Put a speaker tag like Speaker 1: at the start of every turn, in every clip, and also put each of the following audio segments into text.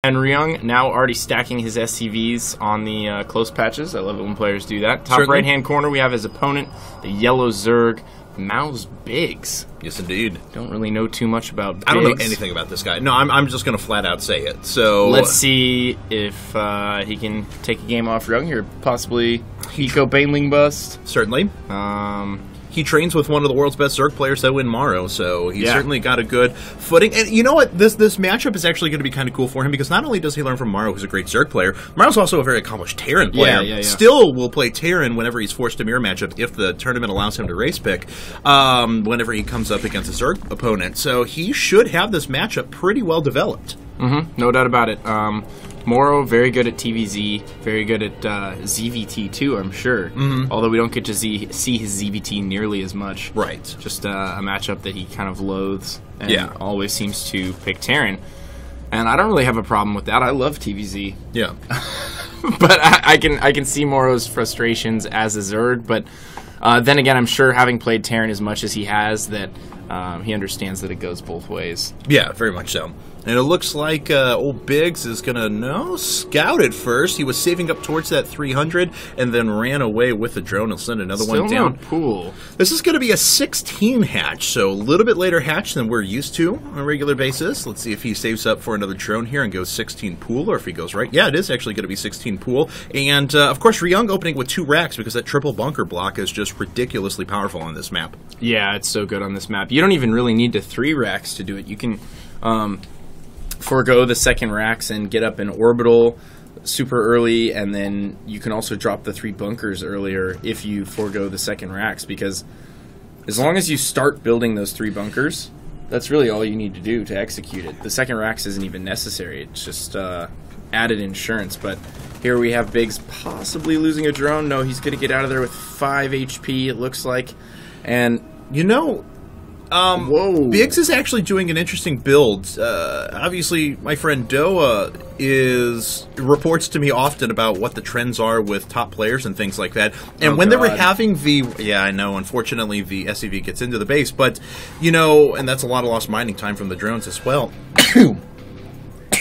Speaker 1: And Ryung now already stacking his SCVs on the close patches. I love it when players do that. Top
Speaker 2: Certainly.
Speaker 1: right-hand corner, we have his opponent, the yellow Zerg, mouz.biGs.
Speaker 2: Yes, indeed.
Speaker 1: Don't really know too much about Biggs.
Speaker 2: I don't know anything about this guy. No, I'm just going to flat out say it. So
Speaker 1: let's see if he can take a game off Ryung here. Possibly Eco Baneling bust.
Speaker 2: Certainly. He trains with one of the world's best Zerg players that win Morrow, so he's certainly got a good footing. And you know what? This matchup is actually going to be kind of cool for him, because not only does he learn from Morrow, who's a great Zerg player, Morrow's also a very accomplished Terran player.
Speaker 1: Yeah.
Speaker 2: Still will play Terran whenever he's forced to mirror matchup, if the tournament allows him to race pick, whenever he comes up against a Zerg opponent. So he should have this matchup pretty well developed.
Speaker 1: No doubt about it. Morrow, very good at TVZ, very good at ZVT too, I'm sure. Although we don't get to see his ZVT nearly as much.
Speaker 2: Right.
Speaker 1: Just a matchup that he kind of loathes and always seems to pick Terran. And I don't really have a problem with that. I love TVZ.
Speaker 2: Yeah.
Speaker 1: But I can see Morrow's frustrations as a Zerg, but then again, I'm sure having played Terran as much as he has, that he understands that it goes both ways.
Speaker 2: Yeah, very much so. And it looks like old Biggs is going to, scout it first. He was saving up towards that 300 and then ran away with the drone. He'll send another one down.
Speaker 1: No pool.
Speaker 2: This is going to be a 16 hatch, so a little bit later hatch than we're used to on a regular basis. Let's see if he saves up for another drone here and goes 16 pool, or if he goes right. Yeah, it is actually going to be 16 pool. And, of course, Ryung opening with 2 racks, because that triple bunker block is just ridiculously powerful on this map.
Speaker 1: Yeah, it's so good on this map. You don't even really need to 3 racks to do it. You can forego the second racks and get up in orbital super early, and then you can also drop the 3 bunkers earlier if you forego the second racks, because as long as you start building those 3 bunkers, that's really all you need to do to execute it. The second racks isn't even necessary. It's just added insurance. But here we have Biggs possibly losing a drone. No, he's going to get out of there with 5 HP, it looks like. And
Speaker 2: whoa. Biggs is actually doing an interesting build. Obviously, my friend Doa reports to me often about what the trends are with top players and things like that. And when they were having I know, unfortunately, the SCV gets into the base, but, and that's a lot of lost mining time from the drones as well.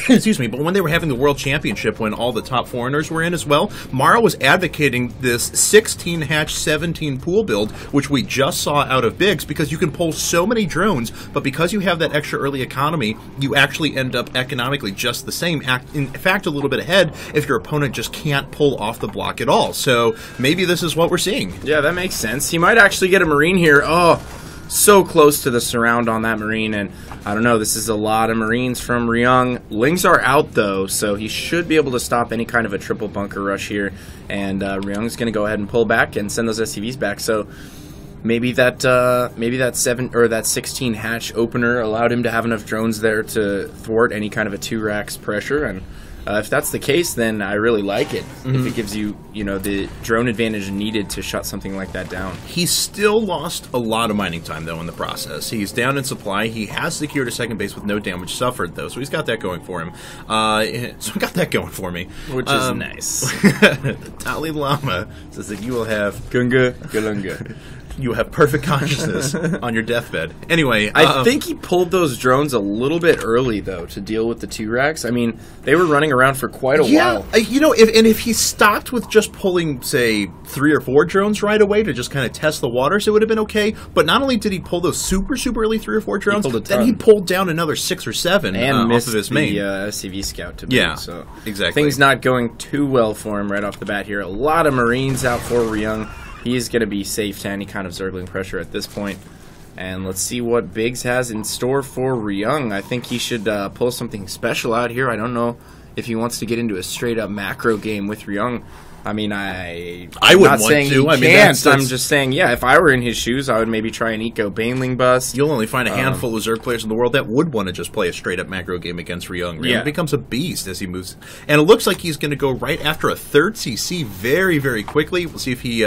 Speaker 2: Excuse me, but when they were having the World Championship, when all the top foreigners were in as well, Mara was advocating this 16 hatch, 17 pool build, which we just saw out of Biggs, because you can pull so many drones, but because you have that extra early economy, you actually end up economically just the same, in fact a little bit ahead, if your opponent just can't pull off the block at all. So maybe this is what we're seeing.
Speaker 1: Yeah, that makes sense. He might actually get a Marine here. Oh, so close to the surround on that Marine, and I don't know, this is a lot of Marines from Ryung. Lings are out, though, so he should be able to stop any kind of a triple bunker rush here, and Ryung's going to go ahead and pull back and send those SCVs back, so maybe that 16 hatch opener allowed him to have enough drones there to thwart any kind of a 2 racks pressure, and if that's the case, then I really like it. If it gives you, the drone advantage needed to shut something like that down.
Speaker 2: He's still lost a lot of mining time, though, in the process. He's down in supply. He has secured a second base with no damage suffered, though, so he's got that going for him. So I got that going for me.
Speaker 1: Which is nice.
Speaker 2: The Dalai Lama says that you will have
Speaker 1: Gunga Galunga.
Speaker 2: You have perfect consciousness on your deathbed. Anyway,
Speaker 1: I think he pulled those drones a little bit early, though, to deal with the 2 racks. I mean, they were running around for quite a while.
Speaker 2: If he stopped with just pulling, say, 3 or 4 drones right away to just kind of test the waters, it would have been okay. But not only did he pull those super early 3 or 4 drones, then he pulled down another 6 or 7
Speaker 1: and missed
Speaker 2: off of his main.
Speaker 1: The SCV scout to boot. So
Speaker 2: exactly.
Speaker 1: Things not going too well for him right off the bat here. A lot of Marines out for Ryung. He's going to be safe to any kind of Zergling pressure at this point. And let's see what Biggs has in store for Ryung. I think he should pull something special out here. I don't know if he wants to get into a straight-up macro game with Ryung. I mean, I wouldn't want to. I'm just saying, if I were in his shoes, I would maybe try an Eco Baneling bust.
Speaker 2: You'll only find a handful of Zerg players in the world that would want to just play a straight-up macro game against Ryung. Ryung becomes a beast as he moves. And it looks like he's going to go right after a 3rd CC very, very quickly. We'll see if he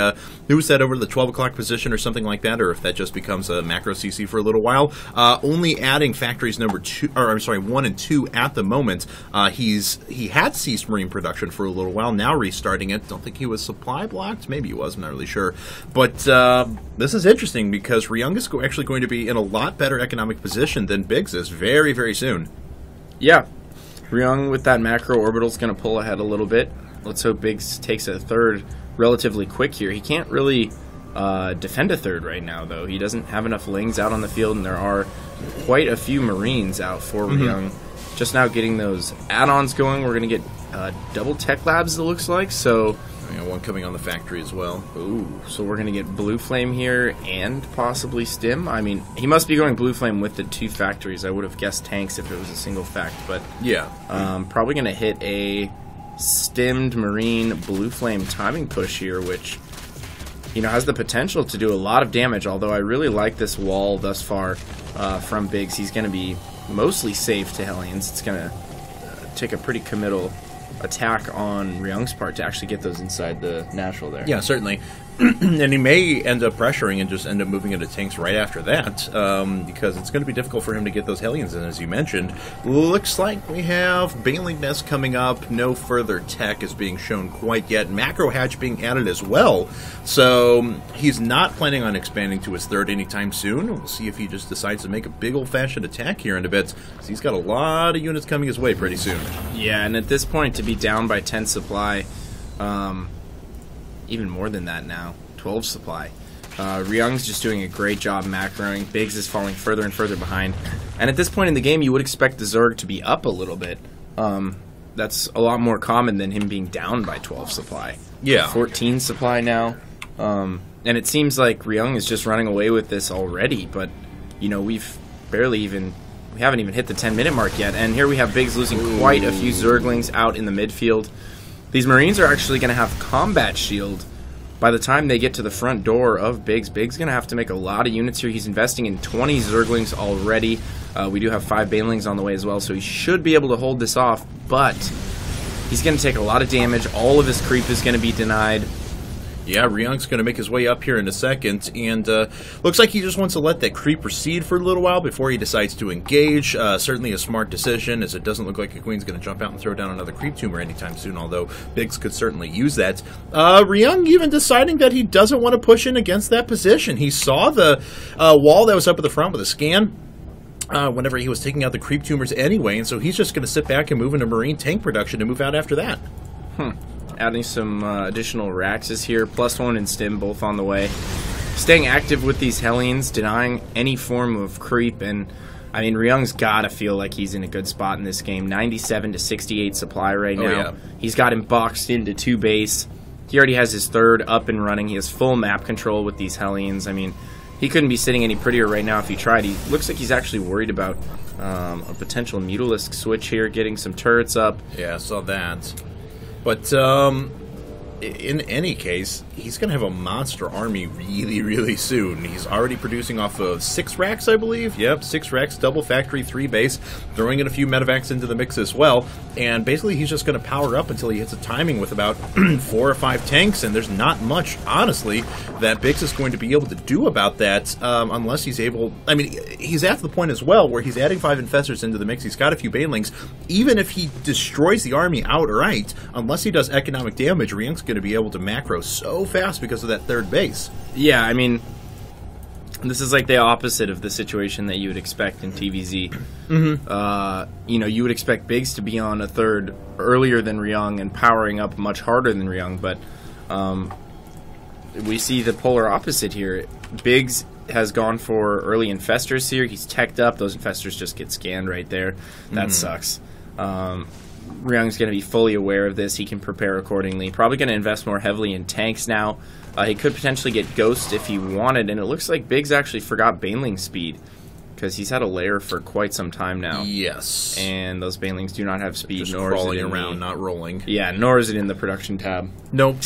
Speaker 2: moves that over to the 12 o'clock position or something like that, or if that just becomes a macro CC for a little while. Only adding factories 1 and 2 at the moment. He had ceased Marine production for a little while, now restarting it. Don't think he was supply blocked. Maybe he was. I'm not really sure. But this is interesting, because Ryung is actually going to be in a lot better economic position than Biggs is very, very soon.
Speaker 1: Yeah. Ryung with that macro orbital is going to pull ahead a little bit. Let's hope Biggs takes a third relatively quick here. He can't really defend a third right now, though. He doesn't have enough Lings out on the field, and there are quite a few Marines out for Ryung. Just now getting those add-ons going. We're going to get double Tech Labs, it looks like, so...
Speaker 2: Yeah, one coming on the factory as well.
Speaker 1: Ooh, so we're going to get Blue Flame here and possibly Stim. I mean, he must be going Blue Flame with the 2 factories. I would have guessed tanks if it was a single fact, but...
Speaker 2: Yeah.
Speaker 1: Probably going to hit a Stimmed Marine Blue Flame timing push here, which, you know, has the potential to do a lot of damage, although I really like this wall thus far from Biggs. He's going to be mostly safe to Hellions. It's going to take a pretty committal attack on Ryung's part to actually get those inside the natural there.
Speaker 2: Yeah, certainly. And he may end up pressuring and just end up moving into tanks right after that, because it's going to be difficult for him to get those Hellions in, as you mentioned. Looks like we have Baneling Nest coming up. No further tech is being shown quite yet. Macro Hatch being added as well. So he's not planning on expanding to his third anytime soon. We'll see if he just decides to make a big old-fashioned attack here in a bit, because he's got a lot of units coming his way pretty soon.
Speaker 1: Yeah, and at this point, to be down by 10 supply... even more than that now, 12 supply. Ryung's just doing a great job macroing. Biggs is falling further and further behind. And at this point in the game, you would expect the Zerg to be up a little bit. That's a lot more common than him being down by 12 supply.
Speaker 2: Yeah.
Speaker 1: 14 supply now. And it seems like Ryung is just running away with this already, but, you know, we haven't even hit the 10-minute mark yet. And here we have Biggs losing quite a few Zerglings out in the midfield. These Marines are actually going to have combat shield by the time they get to the front door of Biggs. Biggs going to have to make a lot of units here. He's investing in 20 Zerglings already. We do have 5 Banelings on the way as well, so he should be able to hold this off, but he's going to take a lot of damage. All of his creep is going to be denied.
Speaker 2: Yeah, Ryung's going to make his way up here in a second, and looks like he just wants to let that creep proceed for a little while before he decides to engage. Certainly a smart decision, as it doesn't look like a Queen's going to jump out and throw down another creep tumor anytime soon, although Biggs could certainly use that. Ryung even deciding that he doesn't want to push in against that position. He saw the wall that was up at the front with a scan whenever he was taking out the creep tumors anyway, and so he's just going to sit back and move into Marine tank production and move out after that.
Speaker 1: Adding some additional Raxes here, +1 and Stim, both on the way. Staying active with these Hellions, denying any form of creep, and I mean, Ryung's got to feel like he's in a good spot in this game. 97 to 68 supply right now.
Speaker 2: Yeah.
Speaker 1: He's got him boxed into 2 base. He already has his third up and running. He has full map control with these Hellions. I mean, he couldn't be sitting any prettier right now if he tried. He looks like he's actually worried about a potential Mutalisk switch here, getting some turrets up.
Speaker 2: Yeah, I saw that. But in any case, he's going to have a monster army really, really soon. He's already producing off of 6 racks, I believe. Yep, 6 racks, double factory, 3 base, throwing in a few medevacs into the mix as well. And basically, he's just going to power up until he hits a timing with about 4 or 5 tanks. And there's not much, honestly, that Biggs is going to be able to do about that unless he's able... I mean, he's at the point as well where he's adding 5 Infestors into the mix. He's got a few Banelings. Even if he destroys the army outright, unless he does economic damage, Ryung's going to be able to macro so fast because of that third base.
Speaker 1: Yeah, I mean, this is like the opposite of the situation that you would expect in TVZ. You know, you would expect Biggs to be on a third earlier than Ryung and powering up much harder than Ryung, but we see the polar opposite here. Biggs has gone for early Infestors here. He's teched up. Those Infestors just get scanned right there. That sucks. Ryung's going to be fully aware of this. He can prepare accordingly. Probably going to invest more heavily in tanks now. He could potentially get Ghost if he wanted, and it looks like Biggs actually forgot Baneling speed because he's had a lair for quite some time now.
Speaker 2: Yes.
Speaker 1: And those Banelings do not have speed.
Speaker 2: Just
Speaker 1: nor
Speaker 2: crawling
Speaker 1: is it in
Speaker 2: around, not rolling.
Speaker 1: Yeah, nor is it in the production tab.
Speaker 2: Nope.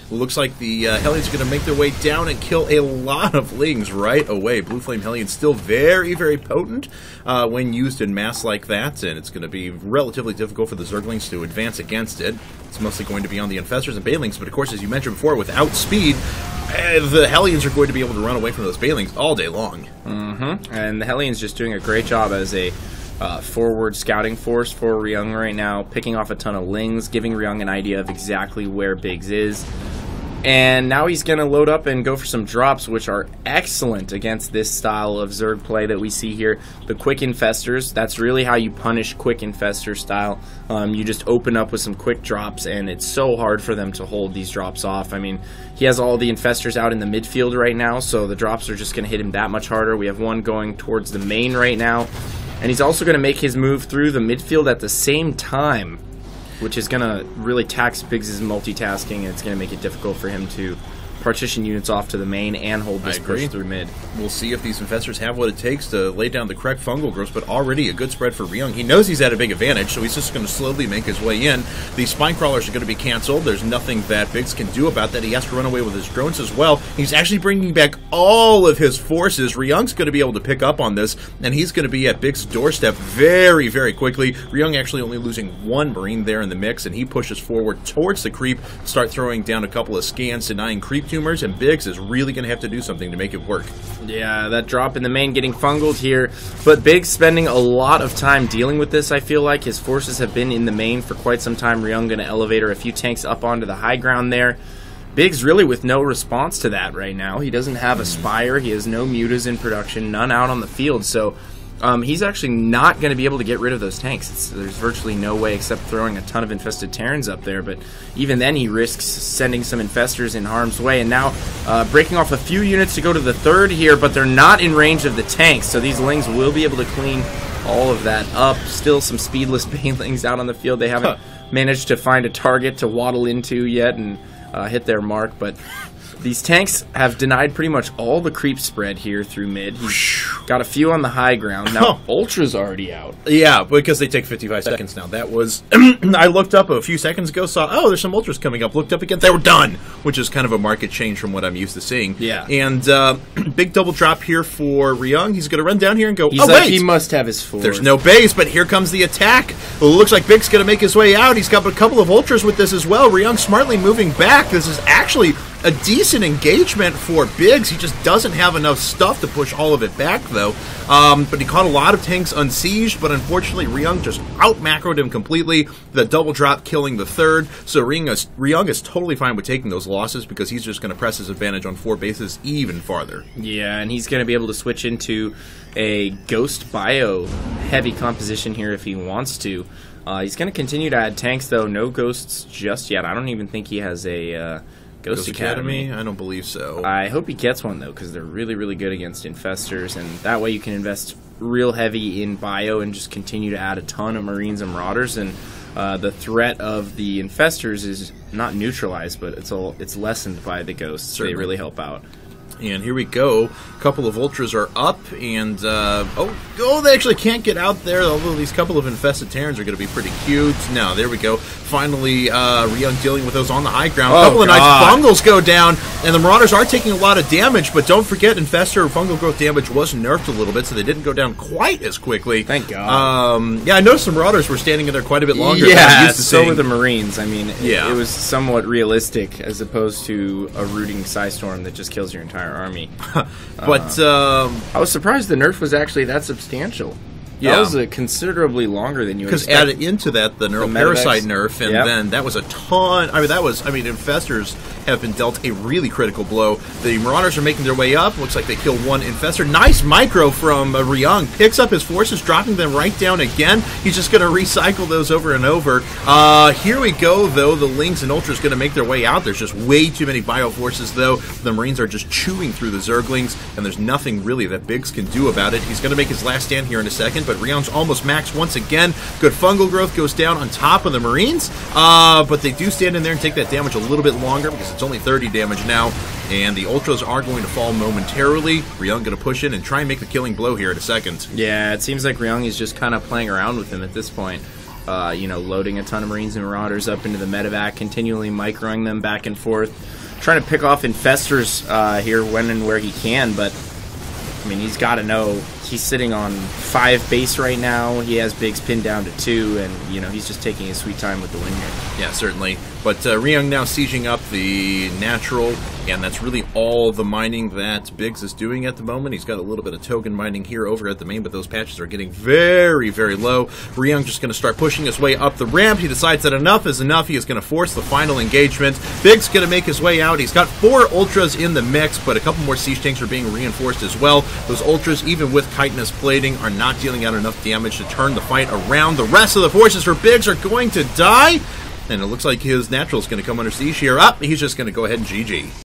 Speaker 2: Looks like the Hellions are going to make their way down and kill a lot of Lings right away. Blue Flame Hellions still very, very potent when used in mass like that, and it's going to be relatively difficult for the Zerglings to advance against it. It's mostly going to be on the Infestors and Banelings, but of course, as you mentioned before, without speed, the Hellions are going to be able to run away from those Banelings all day long.
Speaker 1: And the Hellions just doing a great job as a forward scouting force for Ryung right now, picking off a ton of Lings, giving Ryung an idea of exactly where Biggs is. And now he's going to load up and go for some drops, which are excellent against this style of Zerg play that we see here. The quick infestors, that's really how you punish quick infestor style. You just open up with some quick drops, and it's so hard for them to hold these drops off. I mean, he has all the infestors out in the midfield right now, so the drops are just going to hit him that much harder. We have one going towards the main right now, and he's also going to make his move through the midfield at the same time, which is going to really tax Biggs' multitasking, and it's going to make it difficult for him to partition units off to the main and hold this push through mid.
Speaker 2: We'll see if these infestors have what it takes to lay down the correct fungal growth, but already a good spread for Ryung. He knows he's at a big advantage, so he's just going to slowly make his way in. These spine crawlers are going to be canceled. There's nothing that Biggs can do about that. He has to run away with his drones as well. He's actually bringing back all of his forces. Ryung's going to be able to pick up on this, and he's going to be at Biggs' doorstep very, very quickly. Ryung actually only losing one Marine there in the mix, and he pushes forward towards the creep, start throwing down a couple of scans, denying creep tumors, and Biggs is really going to have to do something to make it work.
Speaker 1: Yeah, that drop in the main getting fungled here, but Biggs spending a lot of time dealing with this. I feel like his forces have been in the main for quite some time. Ryung going to elevator a few tanks up onto the high ground there. Biggs really with no response to that right now. He doesn't have a Spire. He has no mutas in production, none out on the field, so he's actually not going to be able to get rid of those tanks. There's virtually no way except throwing a ton of infested Terrans up there, but even then he risks sending some infestors in harm's way, and now breaking off a few units to go to the third here, but they're not in range of the tanks, so these Lings will be able to clean all of that up. Still some speedless Banelings out on the field. They haven't managed to find a target to waddle into yet and hit their mark, but these tanks have denied pretty much all the creep spread here through mid. He's got a few on the high ground. Now, Ultra's already out.
Speaker 2: Yeah, because they take 55 seconds now. That was... I looked up a few seconds ago, saw, oh, there's some Ultras coming up. Looked up again, they were done, which is kind of a market change from what I'm used to seeing.
Speaker 1: Yeah.
Speaker 2: And big double drop here for Ryung. He's going to run down here and go,
Speaker 1: He's
Speaker 2: oh,
Speaker 1: like,
Speaker 2: wait!
Speaker 1: He must have his force.
Speaker 2: There's no base, but here comes the attack. Well, it looks like Biggs going to make his way out. He's got a couple of Ultras with this as well. Ryung smartly moving back. This is actually a decent engagement for Biggs. He just doesn't have enough stuff to push all of it back, though. But he caught a lot of tanks unsieged, but unfortunately, Ryung just out-macroed him completely. The double drop killing the third. So Ryung is totally fine with taking those losses because he's just going to press his advantage on 4 bases even farther.
Speaker 1: Yeah, and he's going to be able to switch into a Ghost Bio heavy composition here if he wants to. He's going to continue to add tanks, though. No Ghosts just yet. I don't even think he has a... Ghost Academy?
Speaker 2: I don't believe so.
Speaker 1: I hope he gets one, though, because they're really, really good against infestors, and that way you can invest real heavy in bio and just continue to add a ton of Marines and Marauders, and the threat of the infestors is not neutralized, but it's lessened by the Ghosts. Certainly. They really help out.
Speaker 2: And here we go. A couple of Ultras are up, and they actually can't get out there, although these couple of infested Terrans are going to be pretty cute. Now, there we go. Finally, Ryung dealing with those on the high ground. A couple of nice bungles go down, and the Marauders are taking a lot of damage, but don't forget, infestor fungal growth damage was nerfed a little bit, so they didn't go down quite as quickly.
Speaker 1: Thank God.
Speaker 2: Yeah, I noticed the Marauders were standing in there quite a bit longer.
Speaker 1: Yeah, so were the Marines. I mean, it was somewhat realistic as opposed to a rooting Psystorm that just kills your entire army.
Speaker 2: But
Speaker 1: I was surprised the nerf was actually that substantial. That was considerably longer than you expected.
Speaker 2: Because added into that the Neural Parasite nerf, and then that was a ton. I mean, infestors have been dealt a really critical blow. The Marauders are making their way up. Looks like they kill one infestor. Nice micro from Ryung. Picks up his forces, dropping them right down again. He's just going to recycle those over and over. Here we go, though. The Lings and Ultras going to make their way out. There's just way too many bio forces, though. The Marines are just chewing through the Zerglings, and there's nothing really that Biggs can do about it. He's going to make his last stand here in a second, but Ryung's almost maxed once again. Good fungal growth goes down on top of the Marines, but they do stand in there and take that damage a little bit longer because it's only 30 damage now, and the Ultras are going to fall momentarily. Ryung going to push in and try and make the killing blow here in a second.
Speaker 1: Yeah, it seems like Ryung is just kind of playing around with him at this point. Loading a ton of Marines and Marauders up into the medevac, continually microing them back and forth, trying to pick off infestors here when and where he can, but I mean, he's got to know he's sitting on 5 base right now. He has Biggs pinned down to 2, and he's just taking his sweet time with the win here.
Speaker 2: Yeah, certainly. But Ryung now sieging up the natural And that's really all the mining that Biggs is doing at the moment. He's got a little bit of token mining here over at the main, but those patches are getting very, very low. Ryung just going to start pushing his way up the ramp. He decides that enough is enough. He is going to force the final engagement. Biggs going to make his way out. He's got 4 Ultras in the mix, but a couple more Siege Tanks are being reinforced as well. Those Ultras, even with chitinous plating, are not dealing out enough damage to turn the fight around. The rest of the forces for Biggs are going to die, and it looks like his natural is going to come under siege here. He's just going to go ahead and GG.